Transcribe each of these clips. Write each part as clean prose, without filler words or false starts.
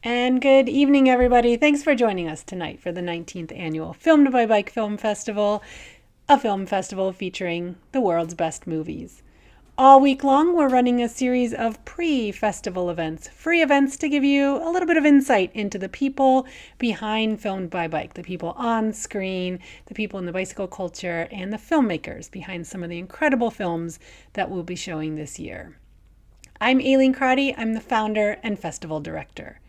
And good evening, everybody. Thanks for joining us tonight for the 19th annual Filmed by Bike Film Festival, a film festival featuring the world's best movies. All week long, we're running a series of pre-festival events, free events to give you a little bit of insight into the people behind Filmed by Bike, the people on screen, the people in the bicycle culture, and the filmmakers behind some of the incredible films that we'll be showing this year. I'm Ayleen Crotty. I'm the founder and festival director.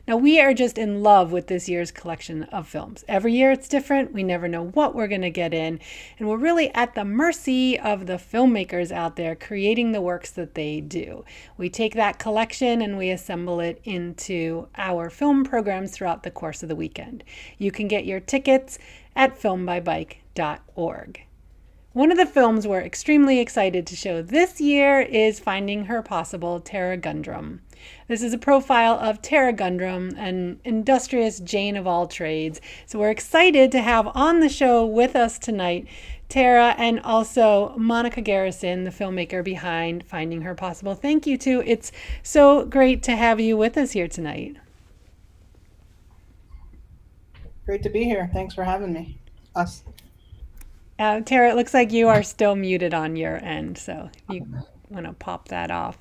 Now, we are just in love with this year's collection of films. Every year it's different. We never know what we're going to get in. And we're really at the mercy of the filmmakers out there creating the works that they do. We take that collection and we assemble it into our film programs throughout the course of the weekend. You can get your tickets at filmbybike.org. One of the films we're extremely excited to show this year is Finding Her Possible, Tarra Gundrum. This is a profile of Tarra Gundrum, an industrious Jane of all trades. So we're excited to have on the show with us tonight Tarra and also Monica Garrison, the filmmaker behind Finding Her Possible. Thank you too. It's so great to have you with us here tonight. Great to be here. Thanks for having me. Us. Tarra, it looks like you are still muted on your end, so you want to pop that off.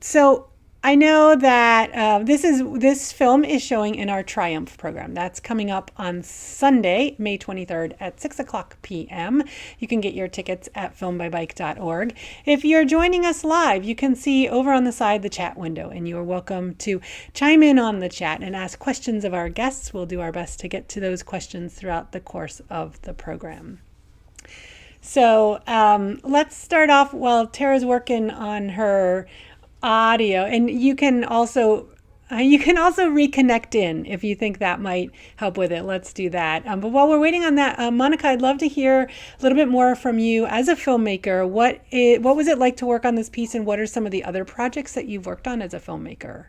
So I know that this film is showing in our Triumph program. That's coming up on Sunday, May 23rd at 6 o'clock p.m. You can get your tickets at filmbybike.org. If you're joining us live, you can see over on the side the chat window, and you are welcome to chime in on the chat and ask questions of our guests. We'll do our best to get to those questions throughout the course of the program. So let's start off while Tara's working on her audio, and you can also reconnect in if you think that might help with it. Let's do that. But while we're waiting on that, Monica, I'd love to hear a little bit more from you as a filmmaker. What was it like to work on this piece, and what are some of the other projects that you've worked on as a filmmaker?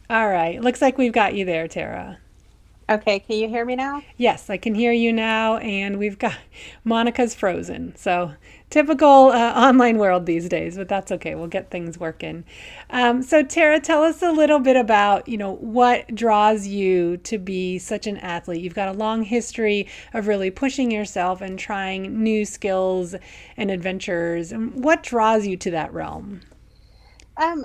All right. Looks like we've got you there, Tara. Okay, can you hear me now? Yes, I can hear you now, and we've got Monica's frozen. So typical online world these days, but that's okay. We'll get things working. So Tara, tell us a little bit about, what draws you to be such an athlete. You've got a long history of really pushing yourself and trying new skills and adventures. And what draws you to that realm?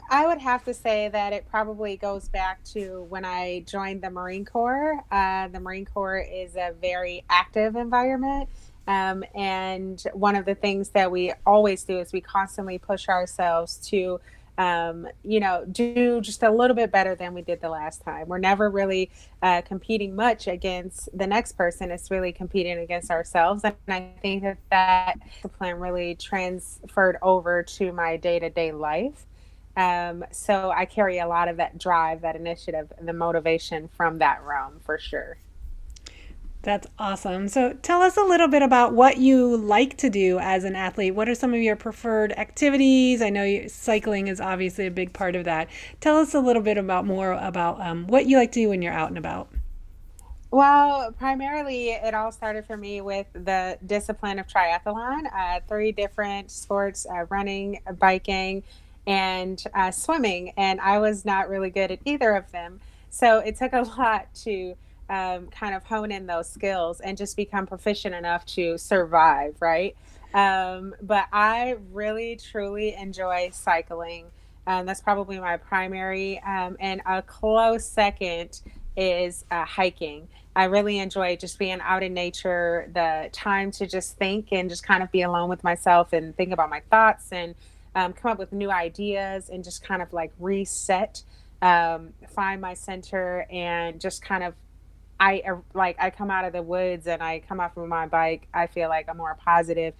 I would have to say that it probably goes back to when I joined the Marine Corps. The Marine Corps is a very active environment. And one of the things that we always do is we constantly push ourselves to, do just a little bit better than we did the last time. We're never really competing much against the next person. It's really competing against ourselves. And I think that discipline really transferred over to my day-to-day life. So I carry a lot of that drive, that initiative, and the motivation from that realm for sure. That's awesome. So tell us a little bit about what you like to do as an athlete. What are some of your preferred activities? I know cycling is obviously a big part of that. Tell us a little bit more about what you like to do when you're out and about. Well, primarily it all started for me with the discipline of triathlon, 3 different sports, running, biking, and swimming, and I was not really good at either of them. So it took a lot to kind of hone in those skills and just become proficient enough to survive, right? But I really, truly enjoy cycling. That's probably my primary, and a close second is hiking. I really enjoy just being out in nature, the time to just think and just kind of be alone with myself and think about my thoughts and come up with new ideas and just kind of like reset, find my center, and just kind of I come out of the woods and I come off of my bike. I feel like I'm more positive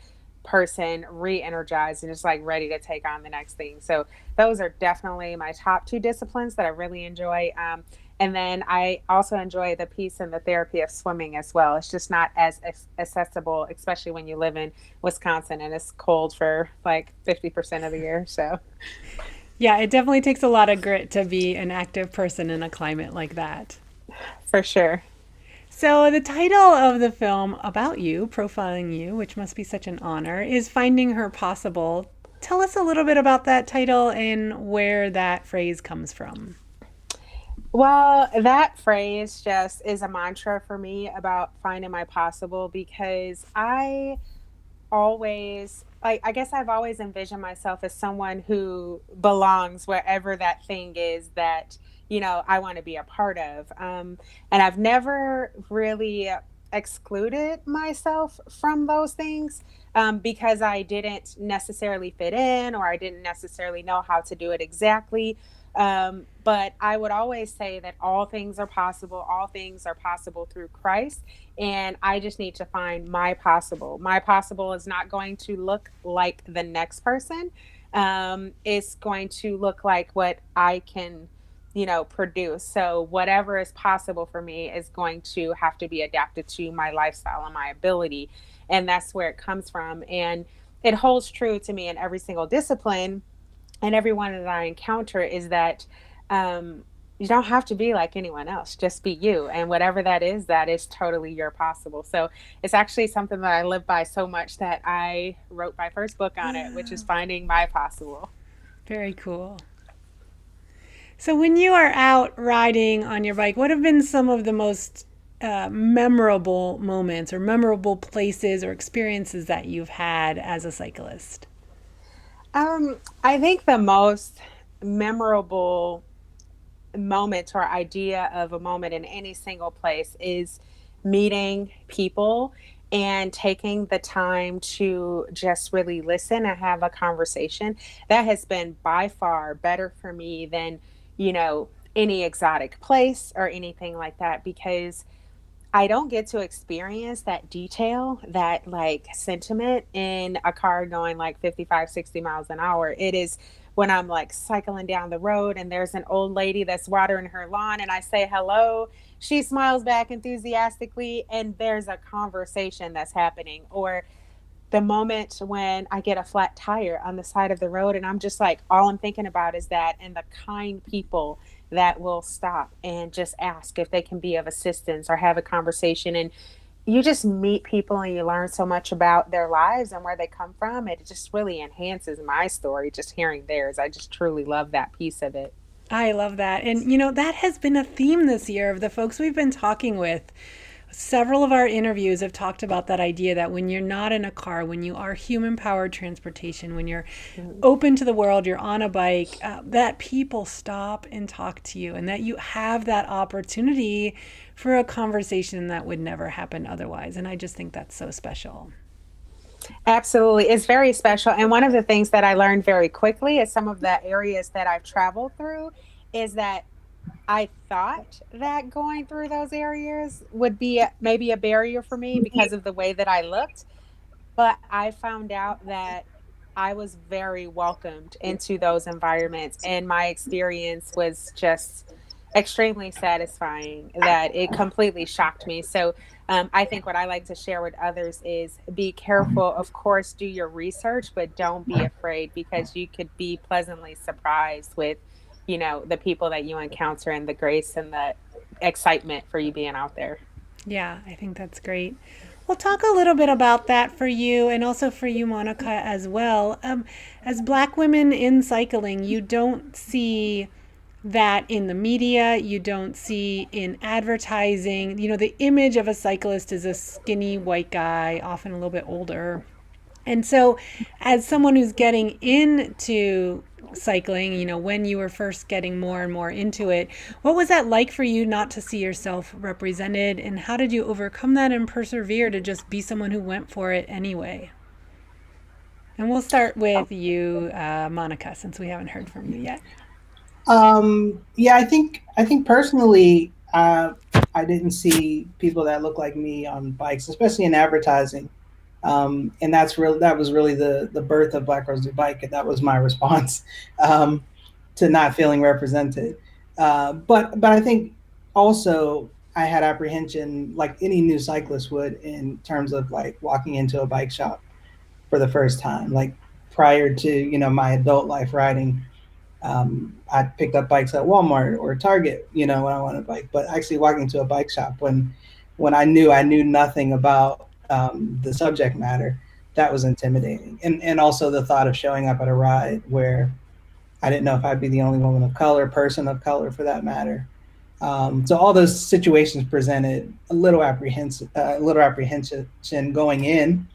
person, re-energized, and just like ready to take on the next thing. So those are definitely my top 2 disciplines that I really enjoy. And then I also enjoy the peace and the therapy of swimming as well. It's just not as accessible, especially when you live in Wisconsin and it's cold for like 50% of the year. So Yeah, it definitely takes a lot of grit to be an active person in a climate like that. for sure. So, the title of the film about you, profiling you, which must be such an honor, is Finding Her Possible. Tell us a little bit about that title and where that phrase comes from. Well, that phrase just is a mantra for me about finding my possible because I guess I've always envisioned myself as someone who belongs wherever that thing is that, I want to be a part of. And I've never really excluded myself from those things because I didn't necessarily fit in or I didn't necessarily know how to do it exactly. But I would always say that all things are possible. All things are possible through Christ. And I just need to find my possible. My possible is not going to look like the next person. It's going to look like what I can, produce. So whatever is possible for me is going to have to be adapted to my lifestyle and my ability. And that's where it comes from. And it holds true to me in every single discipline and everyone that I encounter is that you don't have to be like anyone else. Just be you. And whatever that is totally your possible. So it's actually something that I live by so much that I wrote my first book on it, which is Finding My Possible. Very cool. So, when you are out riding on your bike, what have been some of the most memorable moments or memorable places or experiences that you've had as a cyclist? I think the most memorable moment or idea of a moment in any single place is meeting people and taking the time to just really listen and have a conversation. That has been by far better for me than, any exotic place or anything like that because I don't get to experience that detail, that like sentiment in a car going like 55, 60 miles an hour. It is when I'm like cycling down the road and there's an old lady that's watering her lawn and I say hello. She smiles back enthusiastically and there's a conversation that's happening. Or the moment when I get a flat tire on the side of the road and I'm just like, all I'm thinking about is that and the kind people that will stop and just ask if they can be of assistance or have a conversation. And you just meet people and you learn so much about their lives and where they come from. It just really enhances my story, just hearing theirs. I just truly love that piece of it. I love that. And, that has been a theme this year of the folks we've been talking with. Several of our interviews have talked about that idea that when you're not in a car, when you are human powered transportation, when you're open to the world, you're on a bike, that people stop and talk to you and that you have that opportunity for a conversation that would never happen otherwise. And I just think that's so special. Absolutely. It's very special. And one of the things that I learned very quickly is some of the areas that I've traveled through is that I thought that going through those areas would be maybe a barrier for me because of the way that I looked. But I found out that I was very welcomed into those environments. And my experience was just extremely satisfying that it completely shocked me. So I think what I like to share with others is be careful. Of course, do your research, but don't be afraid because you could be pleasantly surprised with, the people that you encounter and the grace and the excitement for you being out there. Yeah, I think that's great. We'll talk a little bit about that for you and also for you, Monica, as well. As Black women in cycling, you don't see that in the media, you don't see in advertising. The image of a cyclist is a skinny white guy, often a little bit older. And so, as someone who's getting into cycling, when you were first getting more and more into it, what was that like for you not to see yourself represented? And how did you overcome that and persevere to just be someone who went for it anyway? And we'll start with you, Monica, since we haven't heard from you yet. Yeah, I think personally, I didn't see people that look like me on bikes, especially in advertising. And that was really the birth of Black Girls Do Bike, and that was my response to not feeling represented. But I think also I had apprehension, like any new cyclist would, in terms of like walking into a bike shop for the first time. Like prior to my adult life riding, I picked up bikes at Walmart or Target, when I wanted a bike. But actually walking to a bike shop when when I knew nothing about the subject matter, that was intimidating. And also the thought of showing up at a ride where I didn't know if I'd be the only woman of color, person of color for that matter. So all those situations presented a little apprehension going in.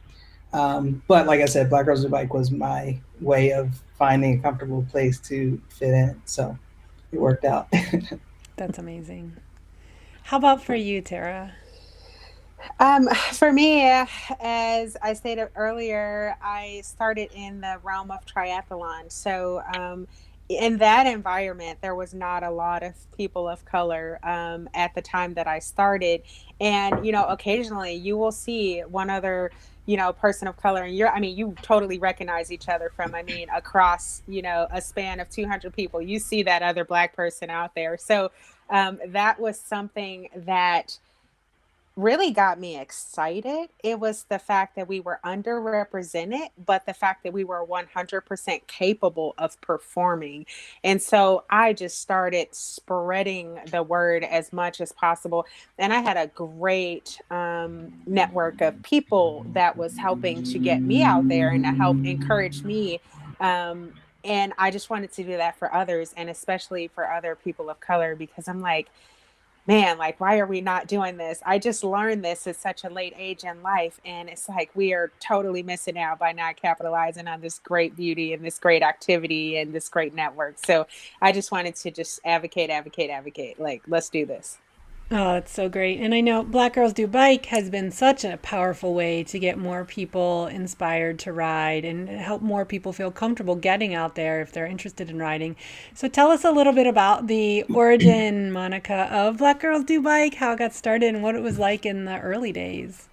But like I said, Black Girls Who Bike was my way of finding a comfortable place to fit in. So it worked out. That's amazing. How about for you, Tara? For me, as I stated earlier, I started in the realm of triathlon. So, in that environment, there was not a lot of people of color at the time that I started. And, occasionally you will see one other, person of color, and you totally recognize each other from, across, a span of 200 people. You see that other Black person out there. So, that was something that really got me excited. It was the fact that we were underrepresented, but the fact that we were 100% capable of performing. And so I just started spreading the word as much as possible. And I had a great network of people that was helping to get me out there and to help encourage me. And I just wanted to do that for others, and especially for other people of color, because I'm like, man, like, why are we not doing this? I just learned this at such a late age in life. And it's like we are totally missing out by not capitalizing on this great beauty and this great activity and this great network. So I just wanted to just advocate, advocate, advocate. Like, let's do this. Oh, it's so great. And I know Black Girls Do Bike has been such a powerful way to get more people inspired to ride and help more people feel comfortable getting out there if they're interested in riding. So tell us a little bit about the origin, Monica, of Black Girls Do Bike, how it got started, and what it was like in the early days.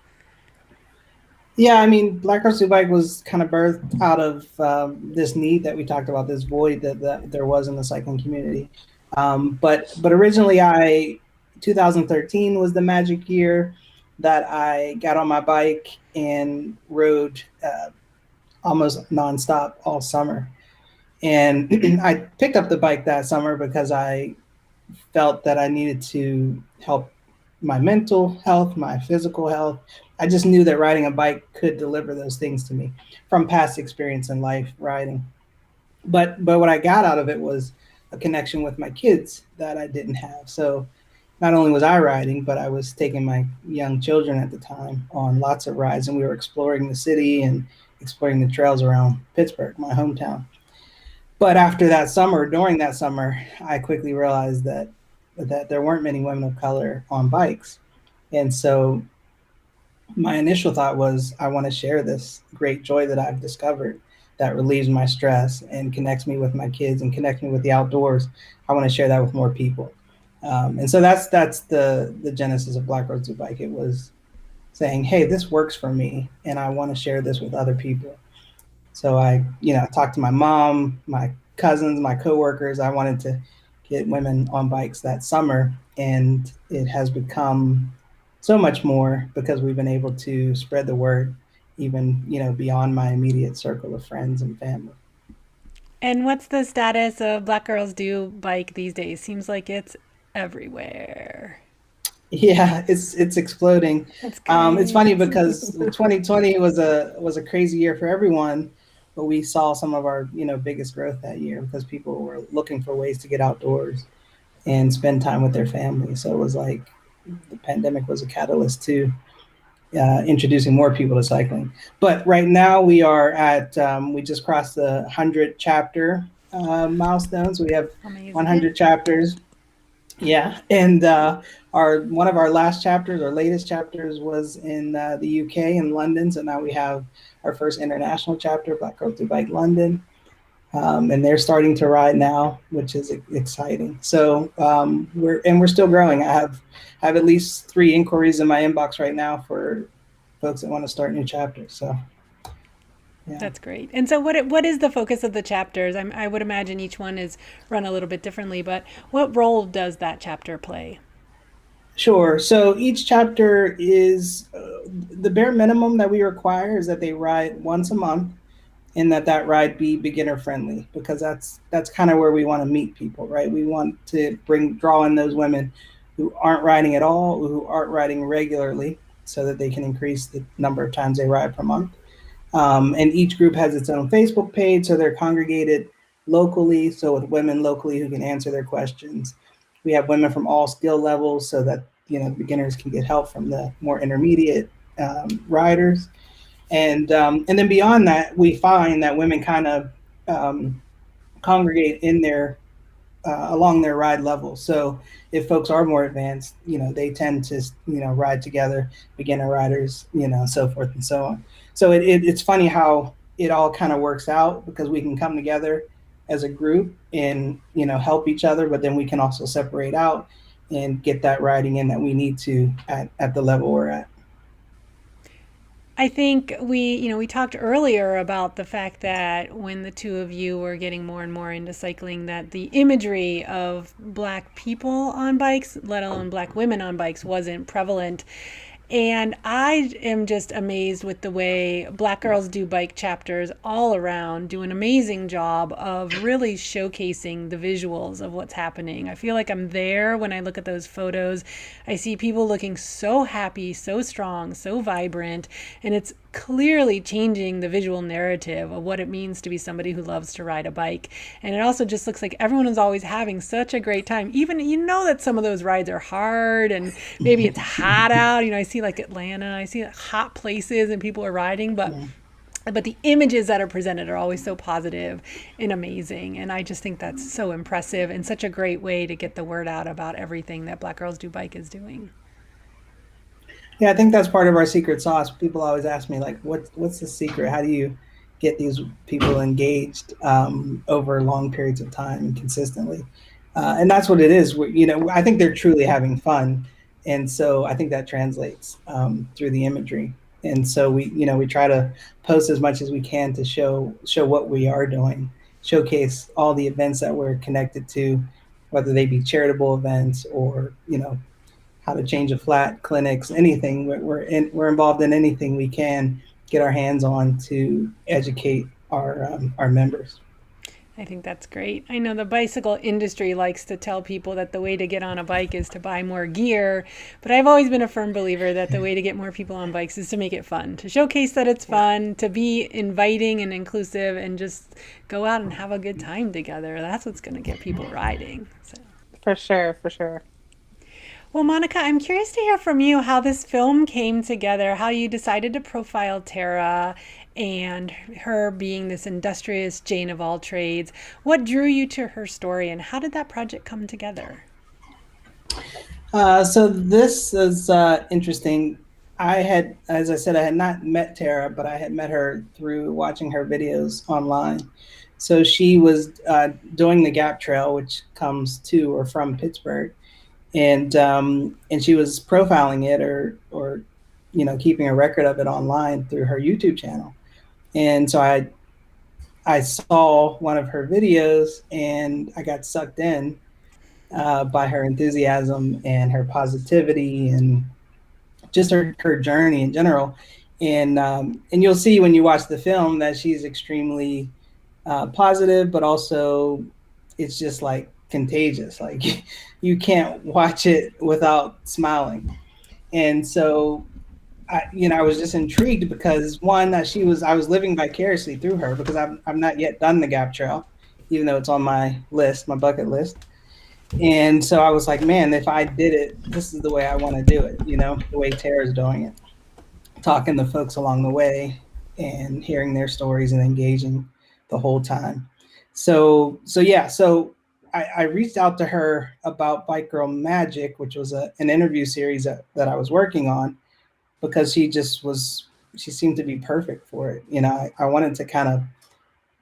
Yeah, I mean, Black Girls Who Bike was kind of birthed out of this need that we talked about, this void that there was in the cycling community. But originally, 2013 was the magic year that I got on my bike and rode almost nonstop all summer. And I picked up the bike that summer because I felt that I needed to help my mental health, my physical health. I just knew that riding a bike could deliver those things to me from past experience in life riding. But what I got out of it was a connection with my kids that I didn't have. So not only was I riding, but I was taking my young children at the time on lots of rides, and we were exploring the city and exploring the trails around Pittsburgh, my hometown. But after that summer, during that summer, I quickly realized that there weren't many women of color on bikes. And so my initial thought was, I want to share this great joy that I've discovered that relieves my stress and connects me with my kids and connects me with the outdoors. I want to share that with more people. And so that's the genesis of Black Roads to Bike. It was saying, hey, this works for me, and I want to share this with other people. So I talked to my mom, my cousins, my coworkers. I wanted to get women on bikes that summer, and it has become so much more because we've been able to spread the word even, beyond my immediate circle of friends and family. And what's the status of Black Girls Do Bike these days? Seems like it's everywhere. Yeah, it's exploding. That's It's funny great. because 2020 was a crazy year for everyone, but we saw some of our biggest growth that year because people were looking for ways to get outdoors and spend time with their family. So it was like the pandemic was a catalyst to introducing more people to cycling. But right now we just crossed the 100 chapter milestone. So we have Amazing. 100 chapters. Yeah, and our one of our last chapters, our latest chapters, was in the UK in London. So now we have our first international chapter, Black Girls Do Bike London, and they're starting to ride now, which is exciting. So we're still growing. I have at least 3 inquiries in my inbox right now for folks that want to start new chapters. So yeah. That's great. And so, what is the focus of the chapters? I would imagine each one is run a little bit differently, but what role does that chapter play? Sure. So each chapter is the bare minimum that we require is that they ride once a month, and that ride be beginner friendly, because that's kind of where we want to meet people, right? We want to draw in those women who aren't riding at all, who aren't riding regularly, so that they can increase the number of times they ride per month. And each group has its own Facebook page, so they're congregated locally, so with women locally who can answer their questions. We have women from all skill levels, so that beginners can get help from the more intermediate riders. And then beyond that, we find that women kind of congregate in their along their ride level. So if folks are more advanced, they tend to ride together, beginner riders, so forth and so on. So it's funny how it all kind of works out, because we can come together as a group and help each other, but then we can also separate out and get that riding in that we need to at the level we're at. I think we talked earlier about the fact that when the two of you were getting more and more into cycling, that the imagery of Black people on bikes, let alone Black women on bikes, wasn't prevalent. And I am just amazed with the way Black girls do bike chapters all around do an amazing job of really showcasing the visuals of what's happening. I feel like I'm there when I look at those photos. I see people looking so happy, so strong, so vibrant, and it's clearly changing the visual narrative of what it means to be somebody who loves to ride a bike. And it also just looks like everyone is always having such a great time. Even, that some of those rides are hard and maybe it's hot out. I see like Atlanta, I see hot places and people are riding, but the images that are presented are always so positive and amazing. And I just think that's so impressive and such a great way to get the word out about everything that Black Girls Do Bike is doing. Yeah, I think that's part of our secret sauce. People always ask me, like, what's the secret? How do you get these people engaged over long periods of time and consistently? And that's what it is. I think they're truly having fun. And so I think that translates through the imagery. And so we try to post as much as we can to show what we are doing, showcase all the events that we're connected to, whether they be charitable events or, how to change a flat, clinics, anything. We're involved in anything we can get our hands on to educate our members. I think that's great. I know the bicycle industry likes to tell people that the way to get on a bike is to buy more gear, but I've always been a firm believer that the way to get more people on bikes is to make it fun, to showcase that it's fun, to be inviting and inclusive, and just go out and have a good time together. That's what's going to get people riding. So. For sure. Well, Monica, I'm curious to hear from you how this film came together, how you decided to profile Tarra and her being this industrious Jane of all trades. What drew you to her story, and how did that project come together? So this is interesting. As I said, I had not met Tarra, but I had met her through watching her videos online. So she was doing the Gap Trail, which comes to or from Pittsburgh. And she was profiling it or keeping a record of it online through her YouTube channel. And so I saw one of her videos and I got sucked in by her enthusiasm and her positivity and just her journey in general. And you'll see when you watch the film that she's extremely positive, but also it's just like contagious. Like you can't watch it without smiling. And so I was just intrigued because one, I was living vicariously through her, because I've not yet done the Gap Trail, even though it's on my bucket list. And so I was like, man, if I did it, this is the way I want to do it, the way Tara's doing it, talking to folks along the way and hearing their stories and engaging the whole time. So I reached out to her about Bike Girl Magic, which was an interview series that I was working on, because she seemed to be perfect for it. I wanted to kind of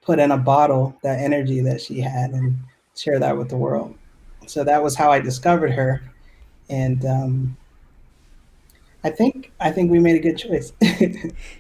put in a bottle that energy that she had and share that with the world. So that was how I discovered her. And I think we made a good choice.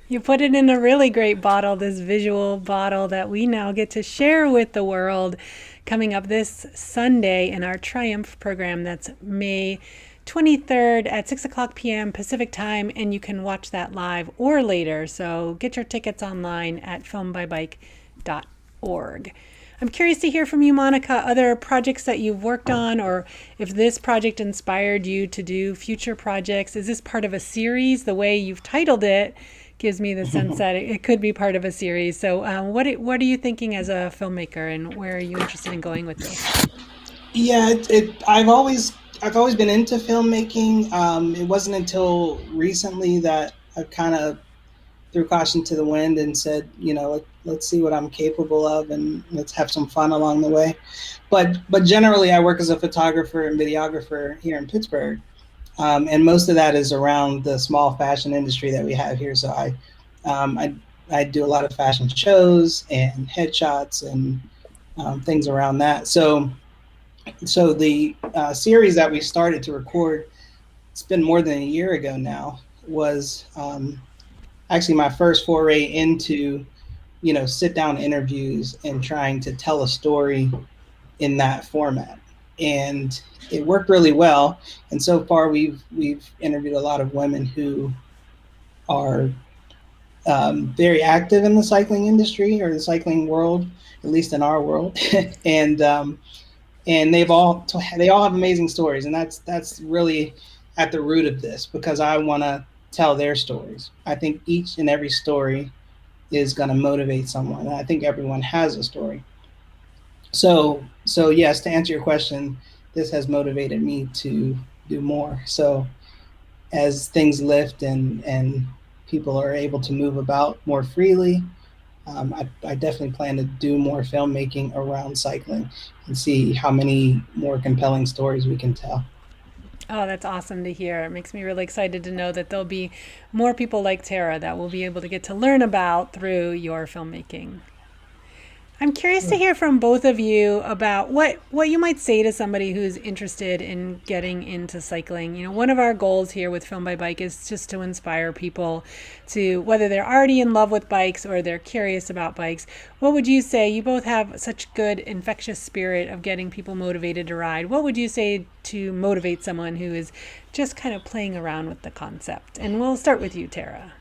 You put it in a really great bottle, this visual bottle that we now get to share with the world, coming up this Sunday in our Triumph program. That's May 23rd at 6:00 p.m. Pacific time, and you can watch that live or later. So get your tickets online at filmbybike.org. I'm curious to hear from you, Monica, other projects that you've worked on, or if this project inspired you to do future projects. Is this part of a series? The way you've titled it gives me the sense that it could be part of a series. So what are you thinking as a filmmaker, and where are you interested in going with this? Yeah, I've always been into filmmaking. It wasn't until recently that I kind of threw caution to the wind and said, let's see what I'm capable of, and let's have some fun along the way. But generally, I work as a photographer and videographer here in Pittsburgh, and most of that is around the small fashion industry that we have here. So I do a lot of fashion shows and headshots and things around that. So the series that we started to record, it's been more than a year ago now, was actually my first foray into, sit down interviews and trying to tell a story in that format. And it worked really well. And so far we've interviewed a lot of women who are very active in the cycling industry or the cycling world, at least in our world. And they all have amazing stories, and that's really at the root of this, because I want to tell their stories. I think each and every story is going to motivate someone, and I think everyone has a story. So yes, to answer your question, this has motivated me to do more. So as things lift and people are able to move about more freely, I definitely plan to do more filmmaking around cycling and see how many more compelling stories we can tell. Oh, that's awesome to hear. It makes me really excited to know that there'll be more people like Tarra that we'll be able to get to learn about through your filmmaking. I'm curious to hear from both of you about what you might say to somebody who's interested in getting into cycling. One of our goals here with Film by Bike is just to inspire people to, whether they're already in love with bikes or they're curious about bikes. What would you say? You both have such good infectious spirit of getting people motivated to ride. What would you say to motivate someone who is just kind of playing around with the concept? And we'll start with you, Tarra.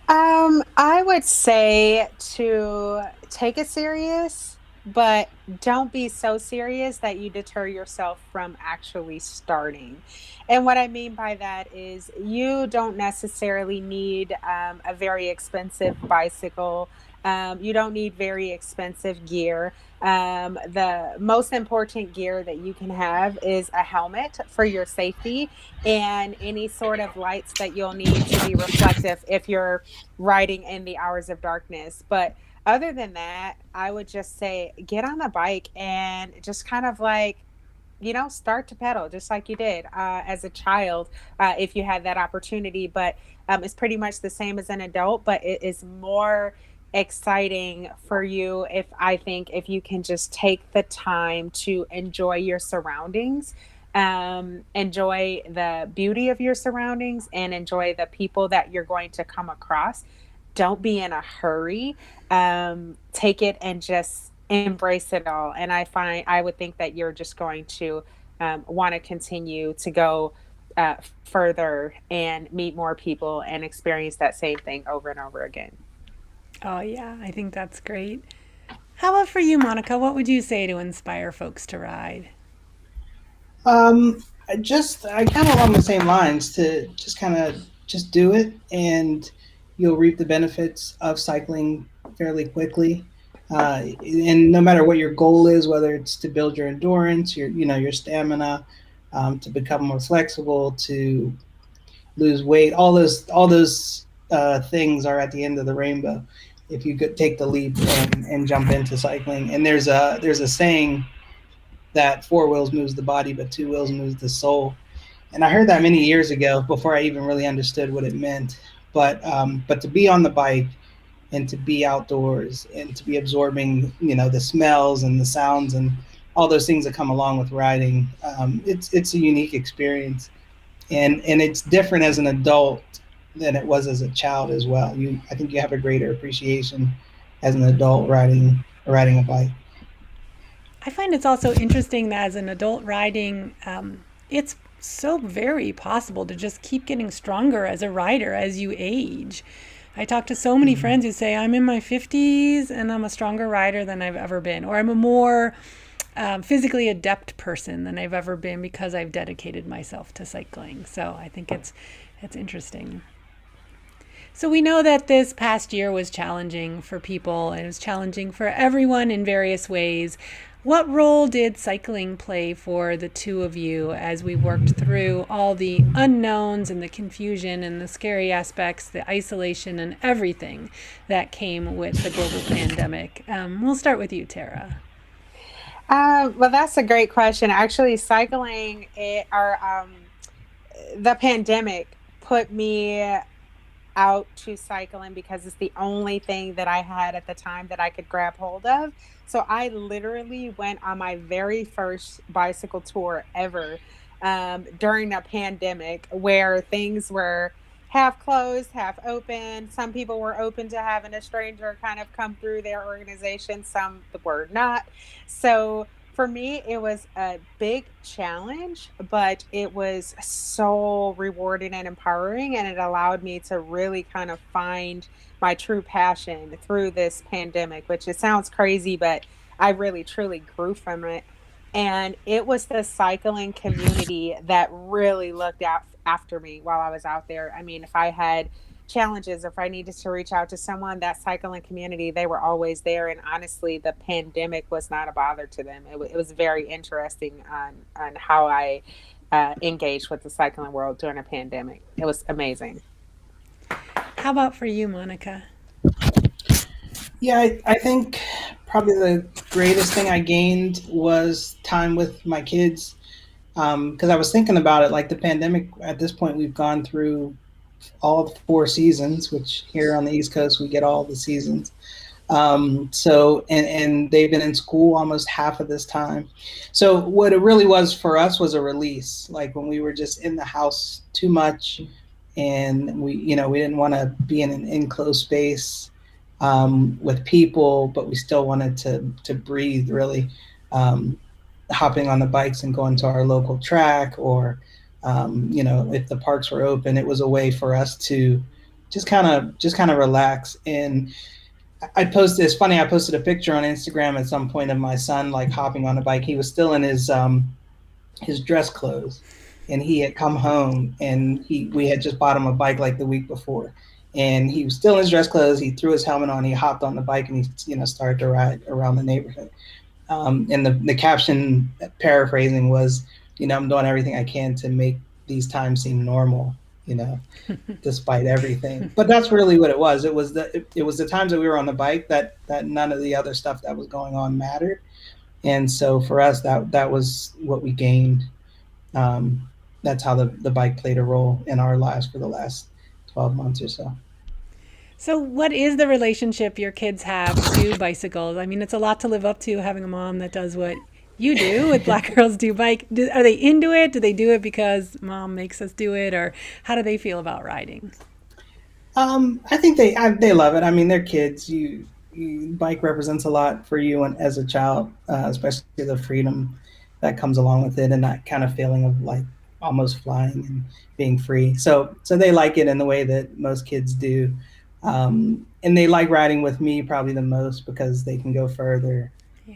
I would say to take it serious, but don't be so serious that you deter yourself from actually starting. And what I mean by that is you don't necessarily need a very expensive bicycle. You don't need very expensive gear. The most important gear that you can have is a helmet for your safety and any sort of lights that you'll need to be reflective if you're riding in the hours of darkness. But other than that, I would just say get on the bike and just kind of like, start to pedal just like you did as a child, if you had that opportunity. But it's pretty much the same as an adult, but it is more exciting for you if you can just take the time to enjoy your surroundings, enjoy the beauty of your surroundings, and enjoy the people that you're going to come across. Don't be in a hurry. Take it and just embrace it all. And I would think that you're just going to want to continue to go further and meet more people and experience that same thing over and over again. Oh, yeah, I think that's great. How about for you, Monica? What would you say to inspire folks to ride? I kind of along the same lines, to just kind of just do it, and you'll reap the benefits of cycling fairly quickly. And no matter what your goal is, whether it's to build your endurance, your stamina, to become more flexible, to lose weight, all those things are at the end of the rainbow if you could take the leap and jump into cycling. And there's a saying that four wheels moves the body, but two wheels moves the soul. And I heard that many years ago before I even really understood what it meant. But to be on the bike and to be outdoors and to be absorbing, the smells and the sounds and all those things that come along with riding, it's a unique experience, and it's different as an adult than it was as a child as well. I think you have a greater appreciation as an adult riding a bike. I find it's also interesting that as an adult riding, it's so very possible to just keep getting stronger as a rider as you age. I talk to so many friends who say, I'm in my 50s and I'm a stronger rider than I've ever been, or I'm a more physically adept person than I've ever been because I've dedicated myself to cycling. So I think it's interesting. So we know that this past year was challenging for people and it was challenging for everyone in various ways. What role did cycling play for the two of you as we worked through all the unknowns and the confusion and the scary aspects, the isolation and everything that came with the global pandemic? We'll start with you, Tarra. Well, that's a great question. Actually, the pandemic put me out to cycling because it's the only thing that I had at the time that I could grab hold of. So I literally went on my very first bicycle tour ever during a pandemic where things were half closed, half open. Some people were open to having a stranger kind of come through their organization, some were not. So for me, it was a big challenge, but it was so rewarding and empowering. And it allowed me to really kind of find my true passion through this pandemic, which it sounds crazy, but I really truly grew from it. And it was the cycling community that really looked out after me while I was out there. I mean, if I had challenges, if I needed to reach out to someone, that cycling community, they were always there. And honestly, the pandemic was not a bother to them. It was very interesting on how I engaged with the cycling world during a pandemic. It was amazing. How about for you, Monica? Yeah, I think probably the greatest thing I gained was time with my kids. Because I was thinking about it, like the pandemic, at this point, we've gone through all 4 seasons, which here on the East Coast, we get all the seasons. And they've been in school almost half of this time. So what it really was for us was a release, like when we were just in the house too much and we didn't want to be in an enclosed space with people, but we still wanted to breathe really, hopping on the bikes and going to our local track or, if the parks were open, it was a way for us to just kind of relax. And it's funny, I posted a picture on Instagram at some point of my son, like hopping on a bike. He was still in his dress clothes and he had come home and we had just bought him a bike like the week before. And he was still in his dress clothes. He threw his helmet on, he hopped on the bike and he, started to ride around the neighborhood. And the caption paraphrasing was, I'm doing everything I can to make these times seem normal, despite everything. But that's really what it was. It was the times that we were on the bike that none of the other stuff that was going on mattered. And so for us, that was what we gained. That's how the bike played a role in our lives for the last 12 months or so. So, what is the relationship your kids have to bicycles? I mean, it's a lot to live up to having a mom that does what you do with Black Girls Do Bike. Are they into it? Do they do it because mom makes us do it? Or how do they feel about riding? I think they love it. I mean, they're kids. Bike represents a lot for you and as a child, especially the freedom that comes along with it and that kind of feeling of like almost flying and being free. So they like it in the way that most kids do. And they like riding with me probably the most because they can go further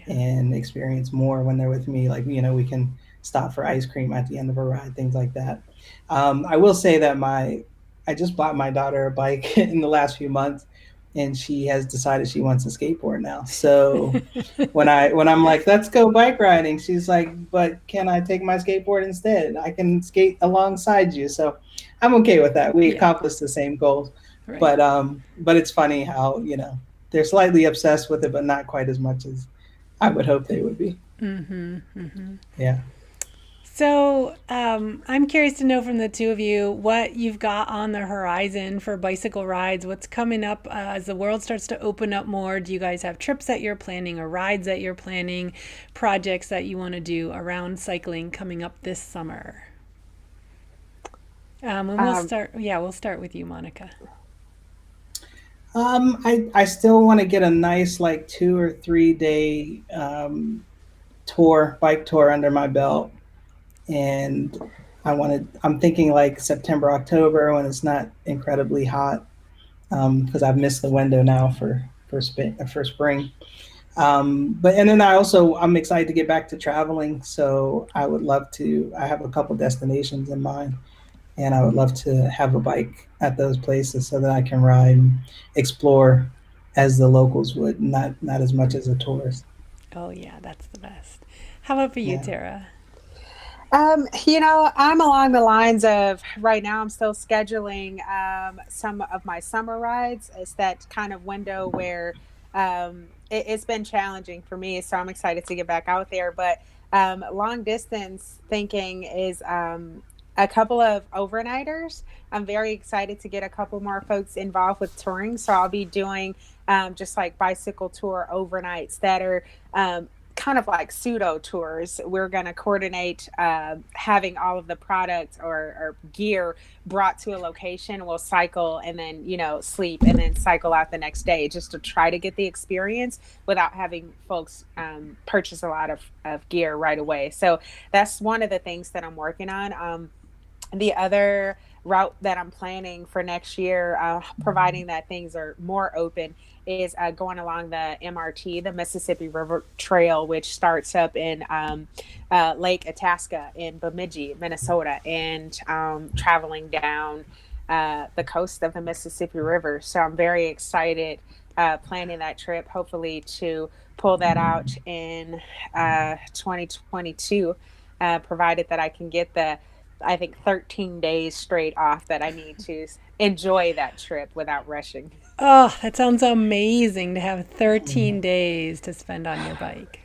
and experience more when they're with me. Like, we can stop for ice cream at the end of a ride, things like that. I will say that I just bought my daughter a bike in the last few months and she has decided she wants a skateboard now. So when I'm like, let's go bike riding, she's like, but can I take my skateboard instead? I can skate alongside you. So I'm okay with that. We accomplished the same goals. Right. But it's funny how, they're slightly obsessed with it, but not quite as much as I would hope they would be. Mm-hmm, mm-hmm. Yeah. So I'm curious to know from the two of you what you've got on the horizon for bicycle rides. What's coming up as the world starts to open up more? Do you guys have trips that you're planning or rides that you're planning, projects that you want to do around cycling coming up this summer? And we'll start with you, Monica. I still want to get a nice like 2 or 3 day bike tour under my belt. And I'm thinking like September, October when it's not incredibly hot. because I've missed the window now for spring. But and then I'm excited to get back to traveling. So I would love to. I have a couple destinations in mind, and I would love to have a bike at those places so that I can ride and explore as the locals would, not as much as a tourist. Oh, yeah, that's the best. How about for you, Yeah. Tara? I'm along the lines of right now, I'm still scheduling some of my summer rides. It's that kind of window where it's been challenging for me. So I'm excited to get back out there. But long distance thinking is a couple of overnighters. I'm very excited to get a couple more folks involved with touring. So I'll be doing just like bicycle tour overnights that are kind of like pseudo tours. We're going to coordinate having all of the product or gear brought to a location. We'll cycle and then, sleep and then cycle out the next day just to try to get the experience without having folks purchase a lot of gear right away. So that's one of the things that I'm working on. The other route that I'm planning for next year, providing that things are more open, is going along the MRT, the Mississippi River Trail, which starts up in Lake Itasca in Bemidji, Minnesota, and traveling down the coast of the Mississippi River. So I'm very excited planning that trip, hopefully to pull that out in 2022, provided that I can get I think 13 days straight off that I need to enjoy that trip without rushing. Oh, that sounds amazing to have 13 days to spend on your bike.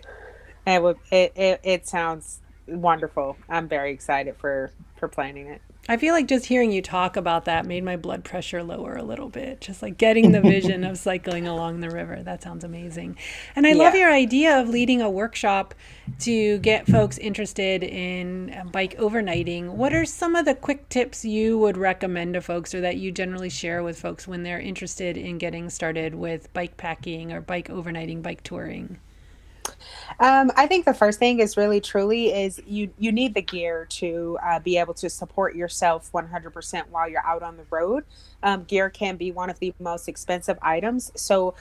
It sounds wonderful. I'm very excited for planning it. I feel like just hearing you talk about that made my blood pressure lower a little bit. Just like getting the vision of cycling along the river. That sounds amazing. And I love Yeah. your idea of leading a workshop to get folks interested in bike overnighting. What are some of the quick tips you would recommend to folks or that you generally share with folks when they're interested in getting started with bike packing or bike overnighting, bike touring? I think the first thing is really truly is you need the gear to be able to support yourself 100% while you're out on the road. Gear can be one of the most expensive items. So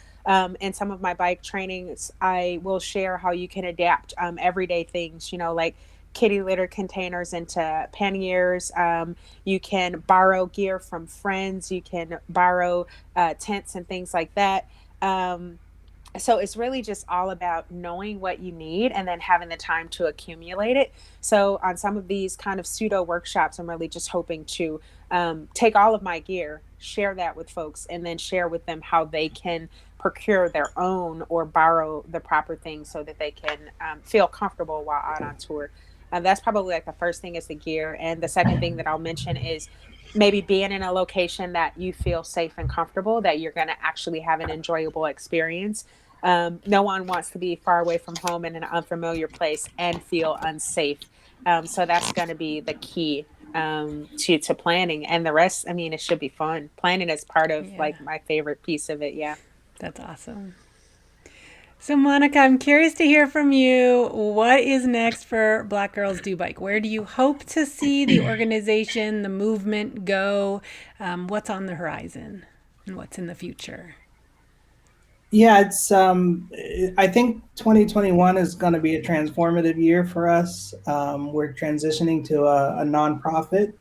in some of my bike trainings, I will share how you can adapt everyday things, like kitty litter containers into panniers. You can borrow gear from friends. You can borrow tents and things like that. So it's really just all about knowing what you need and then having the time to accumulate it. So on some of these kind of pseudo workshops, I'm really just hoping to take all of my gear, share that with folks, and then share with them how they can procure their own or borrow the proper things so that they can feel comfortable while out on tour. That's probably like the first thing is the gear. And the second thing that I'll mention is maybe being in a location that you feel safe and comfortable, that you're going to actually have an enjoyable experience. No one wants to be far away from home in an unfamiliar place and feel unsafe. So that's going to be the key to planning, and the rest. I mean, it should be fun. Planning is part of Yeah, like my favorite piece of it. Yeah. that's awesome. So, Monica, I'm curious to hear from you. What is next for Black Girls Do Bike? Where do you hope to see the organization, the movement go? What's on the horizon and what's in the future? Yeah, I think 2021 is going to be a transformative year for us. We're transitioning to a nonprofit,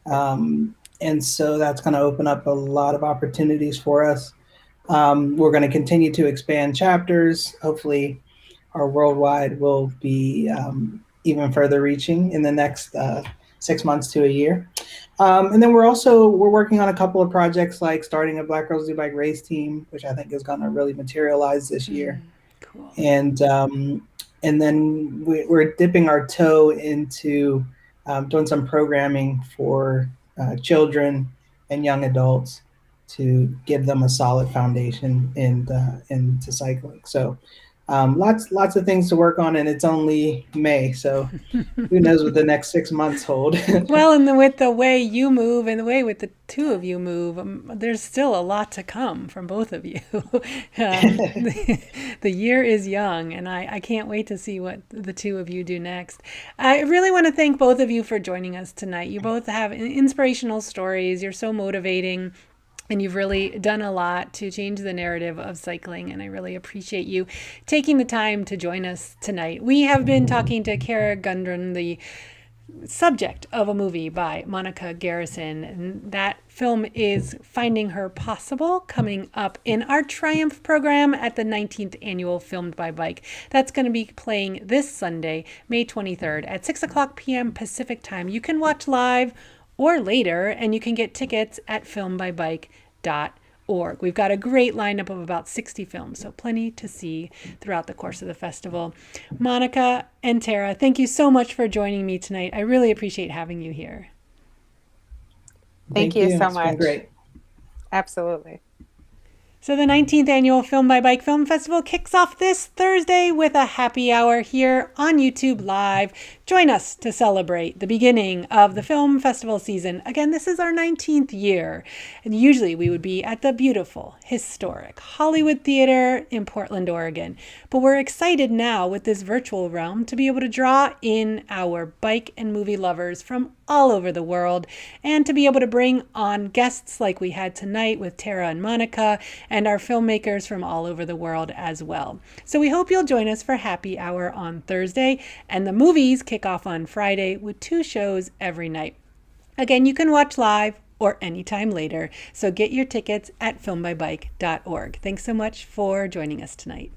and so that's going to open up a lot of opportunities for us. We're going to continue to expand chapters. Hopefully, our worldwide will be even further reaching in the next 6 months to a year. And then we're working on a couple of projects like starting a Black Girls Do Bike race team, which I think is going to really materialize this year. Cool. And then we're dipping our toe into doing some programming for children and young adults to give them a solid foundation into cycling. So lots of things to work on, and it's only May, so who knows what the next 6 months hold. Well, and with the way you move and the way with the two of you move, there's still a lot to come from both of you. The year is young, and I can't wait to see what the two of you do next. I really want to thank both of you for joining us tonight. You both have inspirational stories. You're so motivating. And you've really done a lot to change the narrative of cycling, and I really appreciate you taking the time to join us tonight. We have been talking to Tarra Gundrum, the subject of a movie by Monica Garrison, and that film is Finding Her Possible, coming up in our Triumph program at the 19th annual Filmed by Bike. That's going to be playing this Sunday, May 23rd at 6 o'clock p.m. Pacific time. You can watch live or later, and you can get tickets at filmbybike.org. We've got a great lineup of about 60 films, so plenty to see throughout the course of the festival. Monica and Tarra, thank you so much for joining me tonight. I really appreciate having you here. Thank you so It's much. been great. Absolutely. So the 19th annual Film by Bike Film Festival kicks off this Thursday with a happy hour here on YouTube Live. Join us to celebrate the beginning of the film festival season. Again, this is our 19th year, and usually we would be at the beautiful, historic Hollywood Theater in Portland, Oregon. But we're excited now with this virtual realm to be able to draw in our bike and movie lovers from all over the world, and to be able to bring on guests like we had tonight with Tarra and Monica, and our filmmakers from all over the world as well. So we hope you'll join us for happy hour on Thursday, and the movies kick off on Friday with 2 shows every night. Again, you can watch live or anytime later, so get your tickets at filmbybike.org. Thanks so much for joining us tonight.